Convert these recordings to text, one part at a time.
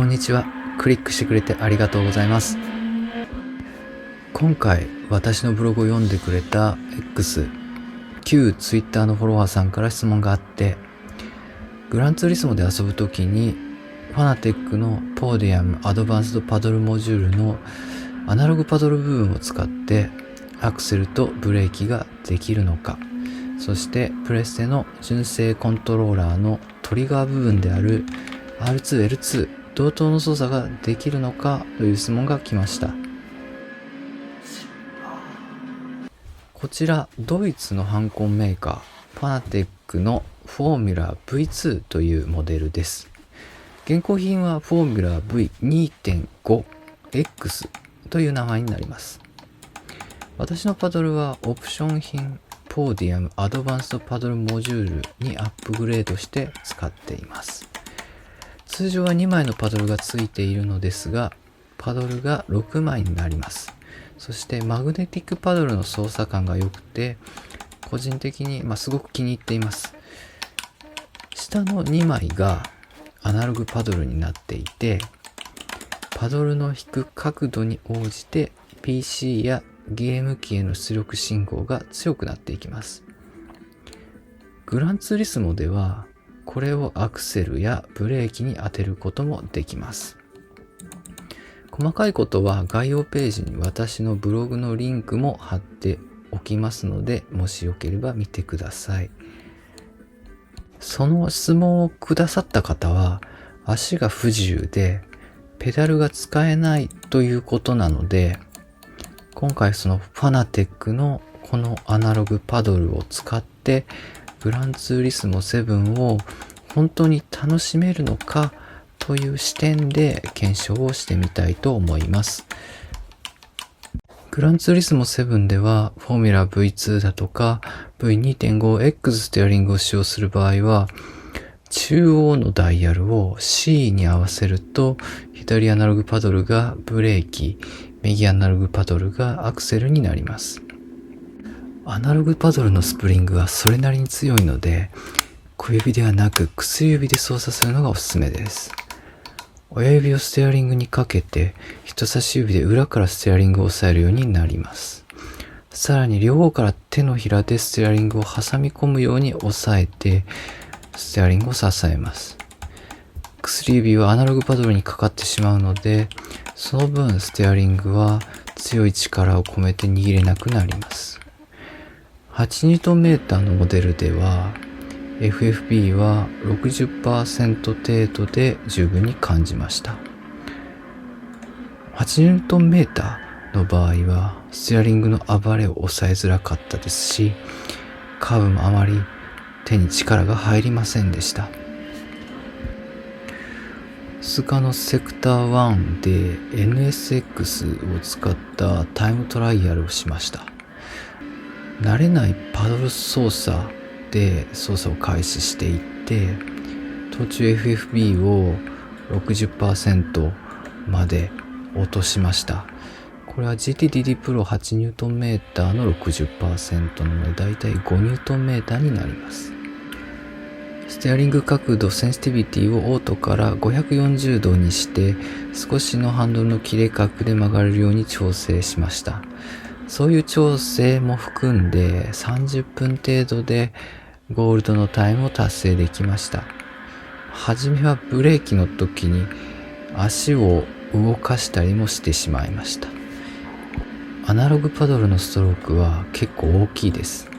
こんにちは。クリックしてくれてありがとうございます。今回私のブログを読んでくれた X、旧 Twitter のフォロワーさんから質問があって、グランツーリスモで遊ぶときにファナテックのポーディアムアドバンスドパドルモジュールのアナログパドル部分を使ってアクセルとブレーキができるのか、そしてプレステの純正コントローラーのトリガー部分である R2L2 同等の操作ができるのかという質問が来ました。こちらドイツのハンコンメーカーファナテックのフォーミュラ V2 というモデルです。現行品はフォーミュラ V2.5X という名前になります。私のパドルはオプション品ポーディアムアドバンスドパドルモジュールにアップグレードして使っています。通常は2枚のパドルがついているのですが、パドルが6枚になります。そしてマグネティックパドルの操作感が良くて、個人的にすごく気に入っています。下の2枚がアナログパドルになっていて、パドルの引く角度に応じて PC やゲーム機への出力信号が強くなっていきます。グランツーリスモではこれをアクセルやブレーキに当てることもできます。細かいことは概要ページに私のブログのリンクも貼っておきますので、もしよければ見てください。その質問をくださった方は足が不自由でペダルが使えないということなので、今回そのファナテックのこのアナログパドルを使ってグランツーリスモ7を本当に楽しめるのかという視点で検証をしてみたいと思います。グランツーリスモ7ではフォーミュラ V2 だとか V2.5X ステアリングを使用する場合は、中央のダイヤルを C に合わせると左アナログパドルがブレーキ、右アナログパドルがアクセルになります。アナログパドルのスプリングはそれなりに強いので、小指ではなく薬指で操作するのがおすすめです。親指をステアリングにかけて、人差し指で裏からステアリングを押さえるようになります。さらに両方から手のひらでステアリングを挟み込むように押さえて、ステアリングを支えます。薬指はアナログパドルにかかってしまうので、その分ステアリングは強い力を込めて握れなくなります。8Nm のモデルでは FFB は 60% 程度で十分に感じました。8Nm の場合はステアリングの暴れを抑えづらかったですし、カーブもあまり手に力が入りませんでした。スカのセクター1で NSX を使ったタイムトライアルをしました。慣れないパドル操作で操作を開始していって、途中 FFB を 60% まで落としました。これは GTDD Pro 8Nm の 60% なのでだいたい 5Nm になります。ステアリング角度センシティビティをオートから540度にして少しのハンドルの切れ角で曲がれるように調整しました。そういう調整も含んで30分程度でゴールドのタイムを達成できました。はじめはブレーキの時に足を動かしたりもしてしまいました。アナログパドルのストロークは結構大きいです。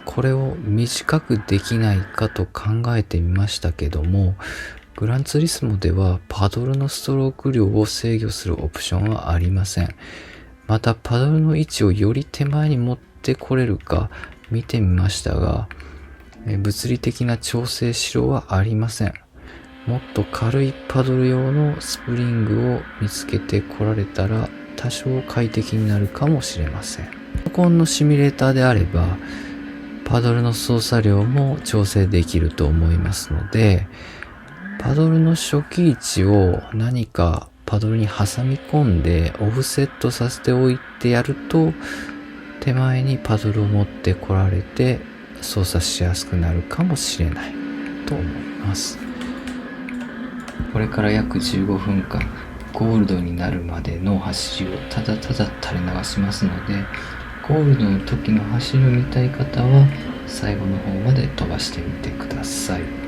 これを短くできないかと考えてみましたけども、グランツーリスモではパドルのストローク量を制御するオプションはありません。またパドルの位置をより手前に持ってこれるか見てみましたが、物理的な調整しろはありません。もっと軽いパドル用のスプリングを見つけてこられたら多少快適になるかもしれません。パソコンのシミュレーターであればパドルの操作量も調整できると思いますので、パドルの初期位置を何かパドルに挟み込んでオフセットさせておいてやると、手前にパドルを持ってこられて操作しやすくなるかもしれないと思います。これから約15分間、ゴールドになるまでの走りをただただ垂れ流しますので、ゴールドの時の走りを見たい方は最後の方まで飛ばしてみてください。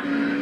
す。